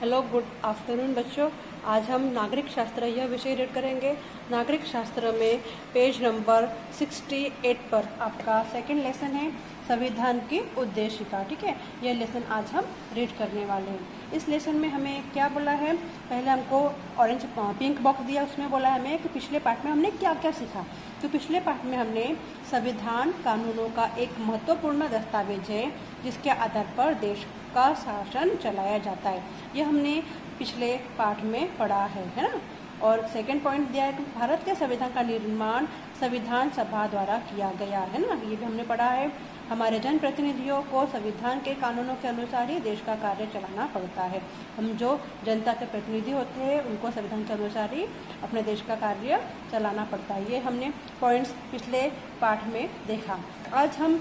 Hello, good afternoon बच्चों। आज हम नागरिक शास्त्र यह विषय रीड करेंगे। नागरिक शास्त्र में पेज नंबर 68 पर आपका सेकंड लेसन है संविधान की उद्देशिका। ठीक है, यह लेसन आज हम रीड करने वाले हैं। इस लेसन में हमें क्या बोला है, पहले हमको ऑरेंज पिंक बॉक्स दिया, उसमें बोला है हमें कि पिछले पार्ट में हमने क्या क्या सीखा। तो पिछले पार्ट में हमने संविधान कानूनों का एक महत्वपूर्ण दस्तावेज है जिसके आधार पर देश का शासन चलाया जाता है। ये हमने पिछले पाठ में पढ़ा है ना। और सेकंड पॉइंट दिया है कि भारत के संविधान का निर्माण संविधान सभा द्वारा किया गया है ना, ये भी हमने पढ़ा है। हमारे जनप्रतिनिधियों को संविधान के कानूनों के अनुसार ही देश का कार्य चलाना पड़ता है। हम जो जनता के प्रतिनिधि होते हैं उनको संविधान के अनुसार ही अपने देश का कार्य चलाना पड़ता है। ये हमने पॉइंट्स पिछले पाठ में देखा। आज हम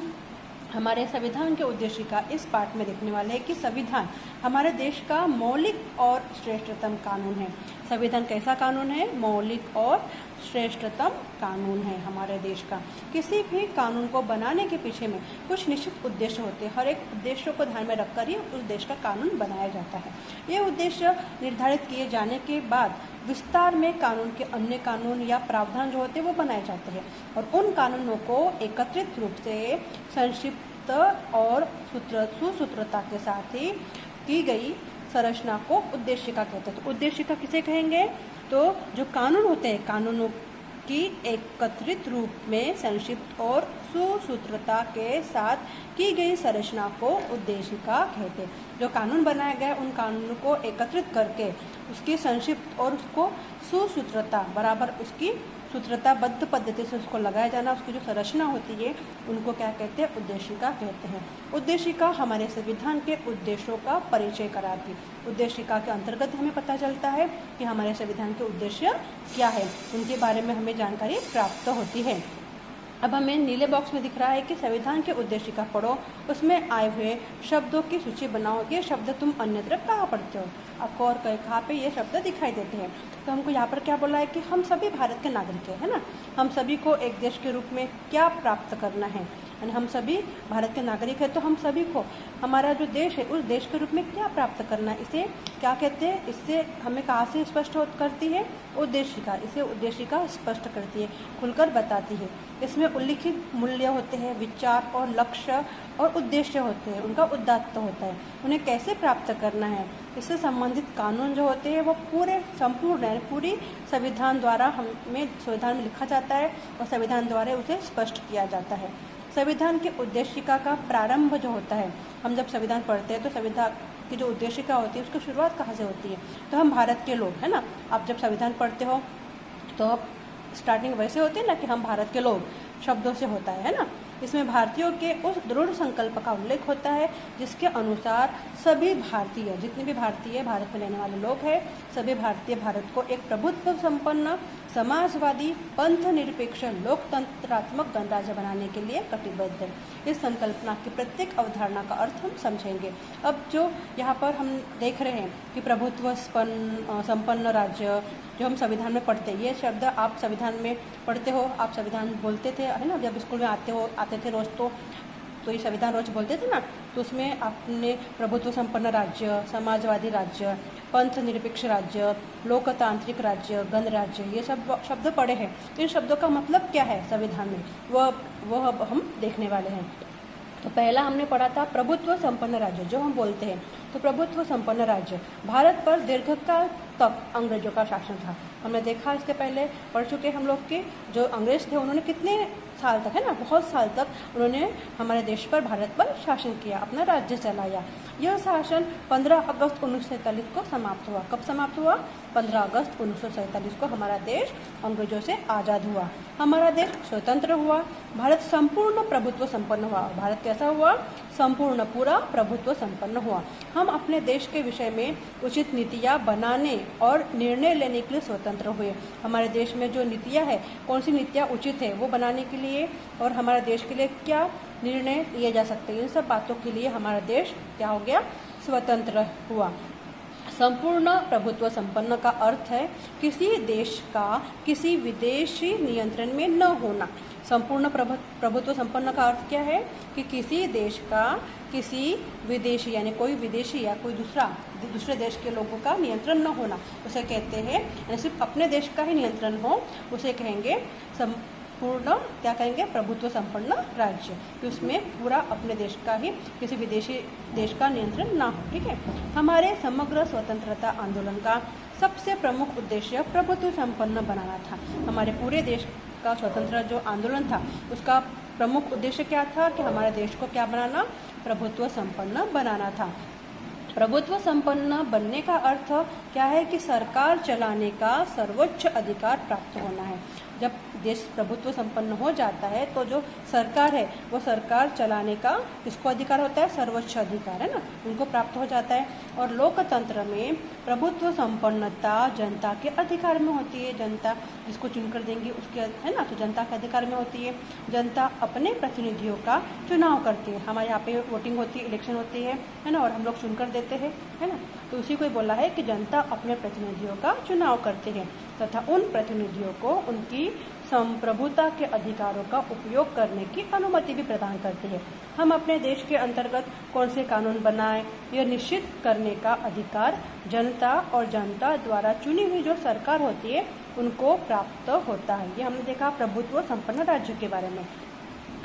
हमारे संविधान के उद्देश्य का इस पाठ में देखने वाले हैं कि संविधान हमारे देश का मौलिक और श्रेष्ठतम कानून है। संविधान कैसा कानून है? मौलिक और श्रेष्ठतम कानून है हमारे देश का। किसी भी कानून को बनाने के पीछे में कुछ निश्चित उद्देश्य होते हैं। हर एक उद्देश्य को ध्यान में रखकर ही उस देश का कानून बनाया जाता है। ये उद्देश्य निर्धारित किए जाने के बाद विस्तार में कानून के अन्य कानून या प्रावधान जो होते हैं वो बनाए जाते हैं और उन कानूनों को एकत्रित रूप से संक्षिप्त और सुसूत्रता के साथ ही की गई संरचना को उद्देशिका कहते हैं। तो उद्देशिका किसे कहेंगे? तो जो कानून होते हैं, कानूनों की एकत्रित रूप में संक्षिप्त और सुसूत्रता के साथ की गई संरचना को उद्देशिका कहते हैं। जो कानून बनाया गया उन कानूनों को एकत्रित करके उसकी संक्षिप्त और उसको सुसूत्रता बराबर उसकी सूत्रताबद्ध पद्धति से उसको लगाया जाना, उसकी जो संरचना होती है उनको क्या कहते हैं? उद्देशिका कहते हैं। उद्देशिका हमारे संविधान के उद्देश्यों का परिचय कराती। उद्देशिका के अंतर्गत हमें पता चलता है कि हमारे संविधान के उद्देश्य क्या है, उनके बारे में हमें जानकारी प्राप्त होती है। अब हमें नीले बॉक्स में दिख रहा है कि संविधान के उद्देशिका पढ़ो, उसमें आए हुए शब्दों की सूची बनाओ। ये शब्द तुम अन्यत्र कहाँ पढ़ते हो? आपको और कहाँ पे ये शब्द दिखाई देते हैं? तो हमको यहाँ पर क्या बोला है कि हम सभी भारत के नागरिक हैं, है ना। हम सभी को एक देश के रूप में क्या प्राप्त करना है, यानी हम सभी भारत के नागरिक हैं। तो हम सभी को हमारा जो देश है उस देश के रूप में क्या प्राप्त करना है, इसे क्या कहते हैं? इससे हमें कहाँ से स्पष्ट करती है? उद्देशिका। इसे उद्देशिका स्पष्ट करती है, खुलकर बताती है। इसमें उल्लिखित मूल्य होते हैं, विचार और लक्ष्य और उद्देश्य होते हैं, उनका उद्देश्य होता है, उन्हें कैसे प्राप्त करना है। इससे संबंधित कानून जो होते हैं वो पूरे संपूर्ण है, पूरी संविधान द्वारा हमें संविधान में लिखा जाता है और संविधान द्वारा उसे स्पष्ट किया जाता है। संविधान के उद्देशिका का प्रारंभ जो होता है, हम जब संविधान पढ़ते हैं तो संविधान की जो उद्देशिका होती है उसकी शुरुआत कहाँ से होती है? तो हम भारत के लोग, है ना। आप जब संविधान पढ़ते हो तो स्टार्टिंग वैसे होती है ना कि हम भारत के लोग शब्दों से होता है ना। इसमें भारतीयों के उस दृढ़ संकल्प का उल्लेख होता है जिसके अनुसार सभी भारतीय, जितने भी भारतीय भारत में रहने वाले लोग हैं, सभी भारतीय भारत को एक प्रभुत्व संपन्न समाजवादी पंथ निरपेक्ष लोकतंत्रात्मक गणराज्य बनाने के लिए कटिबद्ध है। इस संकल्पना की प्रत्येक अवधारणा का अर्थ हम समझेंगे। अब जो यहाँ पर हम देख रहे हैं कि प्रभुत्व संपन्न राज्य, जो हम संविधान में पढ़ते हैं, ये शब्द आप संविधान में पढ़ते हो, आप संविधान बोलते थे, है ना। जब स्कूल में आते थे रोज तो ये संविधान रोज बोलते थे ना। तो उसमें आपने प्रभुत्व संपन्न राज्य, समाजवादी राज्य, पंथ निरपेक्ष राज्य, लोकतांत्रिक राज्य, गणराज्य, ये सब शब्द पढ़े हैं। इन शब्दों का मतलब क्या है संविधान में, वह अब हम देखने वाले हैं। तो पहला हमने पढ़ा था प्रभुत्व संपन्न राज्य, जो हम बोलते हैं। तो प्रभुत्व संपन्न राज्य, भारत पर दीर्घकाल तक अंग्रेजों का शासन था। हमने देखा, इसके पहले पढ़ चुके हम लोग के जो अंग्रेज थे उन्होंने कितने साल तक, है ना, बहुत साल तक उन्होंने हमारे देश पर, भारत पर शासन किया, अपना राज्य चलाया। यह शासन 15 अगस्त 1947 को समाप्त हुआ। कब समाप्त हुआ? 15 अगस्त 1947 को हमारा देश अंग्रेजों से आज़ाद हुआ, हमारा देश स्वतंत्र हुआ, भारत संपूर्ण प्रभुत्व संपन्न हुआ। भारत कैसा हुआ? संपूर्ण, पूरा प्रभुत्व संपन्न हुआ। हम अपने देश के विषय में उचित नीतियाँ बनाने और निर्णय लेने के लिए स्वतंत्र हुए। हमारे देश में जो नीतियाँ है, कौन सी नीतियाँ उचित है वो बनाने के लिए और हमारे देश के लिए क्या निर्णय लिए जा सकते हैं, इन सब बातों के लिए हमारा देश क्या हो गया? स्वतंत्र हुआ। संपूर्ण प्रभुत्व संपन्न का अर्थ है किसी देश का किसी विदेशी नियंत्रण में न होना। संपूर्ण प्रभुत्व संपन्न का अर्थ क्या है कि किसी देश का किसी विदेशी यानी कोई विदेशी या कोई दूसरे देश के लोगों का नियंत्रण न होना, उसे कहते हैं, यानी सिर्फ अपने देश का ही नियंत्रण हो उसे कहेंगे संपूर्ण, क्या कहेंगे, प्रभुत्व संपन्न राज्य, कि उसमें पूरा अपने देश का ही किसी विदेशी देश का नियंत्रण ना हो। ठीक है। हमारे समग्र स्वतंत्रता आंदोलन का सबसे प्रमुख उद्देश्य प्रभुत्व संपन्न बनाना था। हमारे पूरे देश का स्वतंत्र जो आंदोलन था उसका प्रमुख उद्देश्य क्या था कि हमारे देश को क्या बनाना, प्रभुत्व संपन्न बनाना था। प्रभुत्व संपन्न बनने का अर्थ क्या है कि सरकार चलाने का सर्वोच्च अधिकार प्राप्त होना है। जब देश प्रभुत्व संपन्न हो जाता है तो जो सरकार है वो सरकार चलाने का किसको अधिकार होता है, सर्वोच्च अधिकार है ना, उनको प्राप्त हो जाता है। और लोकतंत्र में प्रभुत्व संपन्नता जनता के अधिकार में होती है। जनता जिसको चुनकर देंगी उसके, है ना, तो जनता के अधिकार में होती है। जनता अपने प्रतिनिधियों का चुनाव करती है। हमारे यहाँ पे वोटिंग होती है, इलेक्शन होती है ना, और हम लोग चुनकर देते हैं, है ना। तो उसी को बोला है कि जनता अपने प्रतिनिधियों का चुनाव करती है तथा उन प्रतिनिधियों को उनकी संप्रभुता के अधिकारों का उपयोग करने की अनुमति भी प्रदान करती है। हम अपने देश के अंतर्गत कौन से कानून बनाएं यह निश्चित करने का अधिकार जनता और जनता द्वारा चुनी हुई जो सरकार होती है उनको प्राप्त होता है। ये हमने देखा प्रभुत्व संपन्न राज्य के बारे में।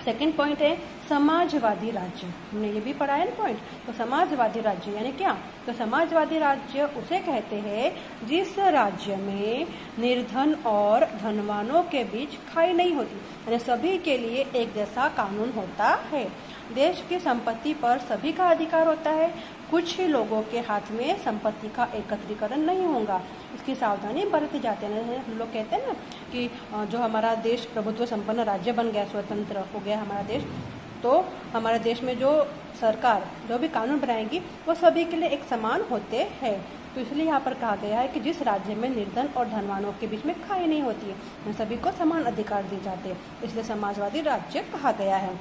सेकंड पॉइंट है समाजवादी राज्य, हमने ये भी पढ़ा है ना पॉइंट। तो समाजवादी राज्य यानी क्या, तो समाजवादी राज्य उसे कहते हैं जिस राज्य में निर्धन और धनवानों के बीच खाई नहीं होती, यानी सभी के लिए एक जैसा कानून होता है। देश की संपत्ति पर सभी का अधिकार होता है। कुछ ही लोगों के हाथ में संपत्ति का एकत्रीकरण नहीं होगा, इसकी सावधानी बरती जाती है। हम लोग कहते हैं ना कि जो हमारा देश प्रभुत्व संपन्न राज्य बन गया, स्वतंत्र हो गया हमारा देश, तो हमारे देश में जो सरकार जो भी कानून बनाएगी वो सभी के लिए एक समान होते हैं। तो इसलिए यहाँ पर कहा गया है कि जिस राज्य में निर्धन और धनवानों के बीच में खाई नहीं होती है सभी को समान अधिकार दिए जाते हैं, इसलिए समाजवादी राज्य कहा गया है।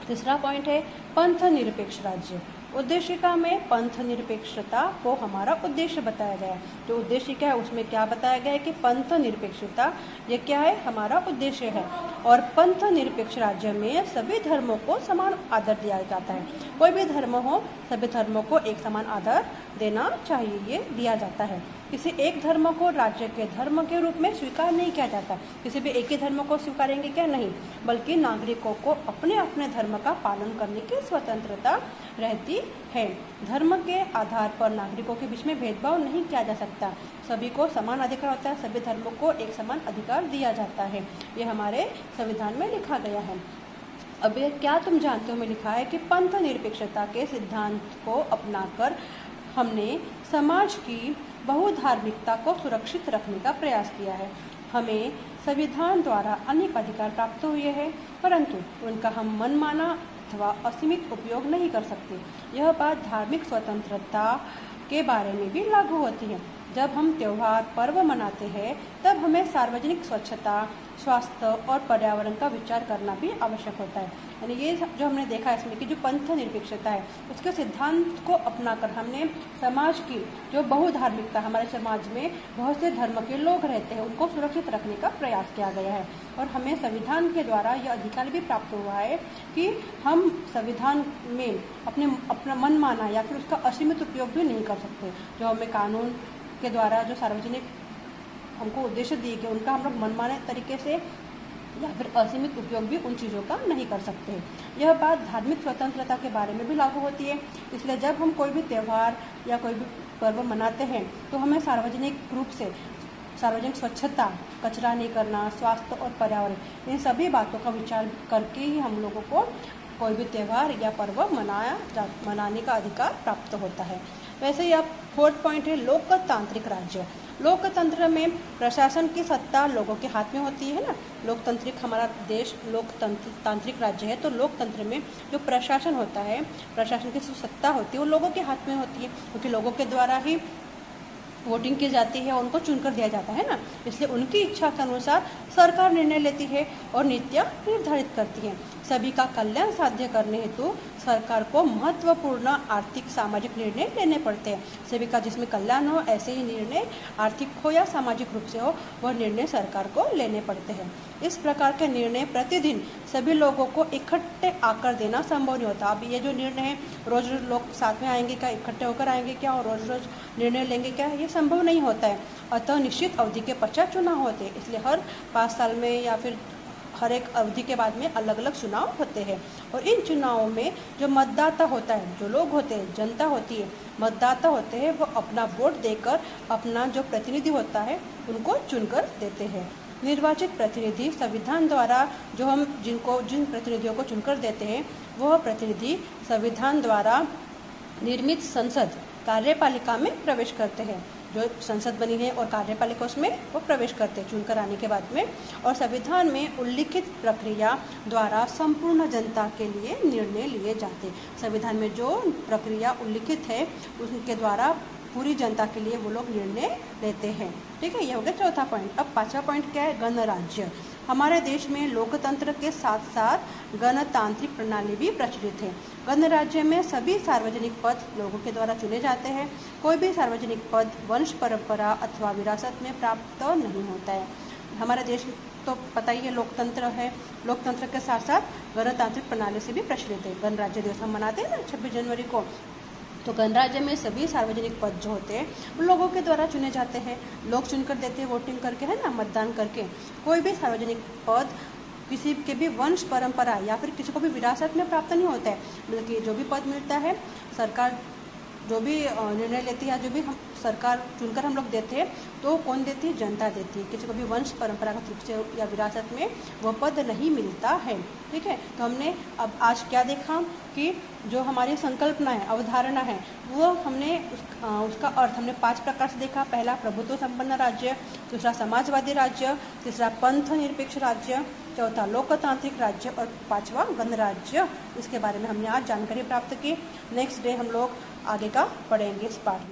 तीसरा पॉइंट है पंथ निरपेक्ष राज्य। उद्देशिका में पंथ निरपेक्षता को हमारा उद्देश्य बताया गया है। जो उद्देशिका है उसमें क्या बताया गया है कि पंथ निरपेक्षता ये क्या है, हमारा उद्देश्य है। और पंथ निरपेक्ष राज्य में सभी धर्मों को समान आदर दिया जाता है। कोई भी धर्म हो सभी धर्मों को एक समान आदर देना चाहिए, ये दिया जाता है। किसी एक धर्म को राज्य के धर्म के रूप में स्वीकार नहीं किया जाता। किसी भी एक ही धर्म को स्वीकारेंगे क्या, नहीं, बल्कि नागरिकों को अपने अपने धर्म का पालन करने की स्वतंत्रता रहती है। धर्म के आधार पर नागरिकों के बीच में भेदभाव नहीं किया जा सकता, सभी को समान अधिकार होता है, सभी धर्मों को एक समान अधिकार दिया जाता है। ये हमारे संविधान में लिखा गया है। अब ये क्या तुम जानते हो में लिखा है कि पंथ निरपेक्षता के सिद्धांत को अपनाकर हमने समाज की बहुधार्मिकता को सुरक्षित रखने का प्रयास किया है। हमें संविधान द्वारा अनेक अधिकार प्राप्त हुए हैं, परंतु उनका हम मनमाना अथवा असीमित उपयोग नहीं कर सकते। यह बात धार्मिक स्वतंत्रता के बारे में भी लागू होती है। जब हम त्योहार पर्व मनाते हैं तब हमें सार्वजनिक स्वच्छता, स्वास्थ्य और पर्यावरण का विचार करना भी आवश्यक होता है। यानी ये जो हमने देखा इसमें कि जो पंथ निरपेक्षता है उसके सिद्धांत को अपनाकर हमने समाज की जो बहुधार्मिकता, हमारे समाज में बहुत से धर्म के लोग रहते हैं, उनको सुरक्षित रखने का प्रयास किया गया है। और हमें संविधान के द्वारा यह अधिकार भी प्राप्त हुआ है कि हम संविधान में अपना मनमाना या फिर उसका असीमित उपयोग भी नहीं कर सकते। जो हमें कानून के द्वारा जो सार्वजनिक हमको उद्देश्य दिए गए उनका हम लोग मनमाने तरीके से या फिर असीमित उपयोग भी उन चीज़ों का नहीं कर सकते। यह बात धार्मिक स्वतंत्रता के बारे में भी लागू होती है। इसलिए जब हम कोई भी त्यौहार या कोई भी पर्व मनाते हैं तो हमें सार्वजनिक रूप से सार्वजनिक स्वच्छता, कचरा नहीं करना, स्वास्थ्य और पर्यावरण, इन सभी बातों का विचार करके ही हम लोगों को कोई भी त्यौहार या पर्व मनाने का अधिकार प्राप्त होता है। वैसे ही अब फोर्थ पॉइंट है लोकतांत्रिक राज्य। लोकतंत्र में प्रशासन की सत्ता लोगों के हाथ में होती है ना। लोकतांत्रिक हमारा देश लोकतांत्रिक राज्य है, तो लोकतंत्र में जो प्रशासन होता है, प्रशासन की जो सत्ता होती है वो लोगों के हाथ में होती है, क्योंकि लोगों के द्वारा ही वोटिंग की जाती है, उनको चुनकर दिया जाता है ना। इसलिए उनकी इच्छा के अनुसार सरकार निर्णय लेती है और नीतियाँ निर्धारित करती है। सभी का कल्याण साध्य करने हेतु सरकार को महत्वपूर्ण आर्थिक सामाजिक निर्णय लेने पड़ते हैं। सभी का जिसमें कल्याण हो, ऐसे ही निर्णय आर्थिक हो या सामाजिक रूप से हो, वह निर्णय सरकार को लेने पड़ते हैं। इस प्रकार के निर्णय प्रतिदिन सभी लोगों को इकट्ठे आकर देना संभव नहीं होता। अब ये जो निर्णय है, रोज रोज लोग साथ में आएंगे क्या, इकट्ठे होकर आएंगे क्या और रोज रोज निर्णय लेंगे क्या, ये संभव नहीं होता है। अतः निश्चित अवधि के पश्चात चुनाव होते हैं, इसलिए हर 5 साल में या फिर हर एक अवधि के बाद में अलग अलग चुनाव होते हैं। और इन चुनावों में जो मतदाता होता है, जो लोग होते हैं, जनता होती है, मतदाता होते हैं, वो अपना वोट देकर अपना जो प्रतिनिधि होता है उनको चुनकर देते हैं। निर्वाचित प्रतिनिधि संविधान द्वारा जिन प्रतिनिधियों को चुनकर देते हैं, वह प्रतिनिधि संविधान द्वारा निर्मित संसद कार्यपालिका में प्रवेश करते हैं। जो संसद बनी है और कार्यपालिका उसमें वो प्रवेश करते हैं चुनकर आने के बाद में। और संविधान में उल्लिखित प्रक्रिया द्वारा संपूर्ण जनता के लिए निर्णय लिए जाते हैं। संविधान में जो प्रक्रिया उल्लिखित है उनके द्वारा पूरी जनता के लिए वो लोग निर्णय लेते हैं। ठीक है, ये हो गया चौथा पॉइंट। अब 5वां पॉइंट क्या है? गणराज्य। हमारे देश में लोकतंत्र के साथ साथ गणतांत्रिक प्रणाली भी प्रचलित है। गणराज्य में सभी सार्वजनिक पद लोगों के द्वारा चुने जाते हैं। कोई भी सार्वजनिक पद वंश परंपरा अथवा विरासत में प्राप्त नहीं होता है। हमारे देश तो पता ही है लोकतंत्र है, लोकतंत्र के साथ साथ गणतांत्रिक प्रणाली से भी प्रचलित है। गणराज्य दिवस हम मनाते हैं ना 26 जनवरी को। तो गणराज्य में सभी सार्वजनिक पद जो होते हैं वो लोगों के द्वारा चुने जाते हैं, लोग चुनकर देते हैं वोटिंग करके, है ना, मतदान करके। कोई भी सार्वजनिक पद किसी के भी वंश परंपरा या फिर किसी को भी विरासत में प्राप्त नहीं होता है। मतलब कि जो भी पद मिलता है, सरकार जो भी निर्णय लेती है, जो भी हम सरकार चुनकर हम लोग देते हैं, तो कौन देती है? जनता देती है। किसी को भी वंश परंपरागत रूप से या विरासत में वह पद नहीं मिलता है। ठीक है, तो हमने अब आज क्या देखा कि जो हमारी संकल्पना है, अवधारणा है, वो हमने उसका अर्थ हमने 5 प्रकार से देखा। पहला प्रभुत्व संपन्न राज्य, दूसरा समाजवादी राज्य, तीसरा पंथ निरपेक्ष राज्य, चौथा लोकतांत्रिक राज्य और 5वां गणराज्य। इसके बारे में हमने आज जानकारी प्राप्त की। नेक्स्ट डे हम लोग आगे का पढ़ेंगे इस पाठ में।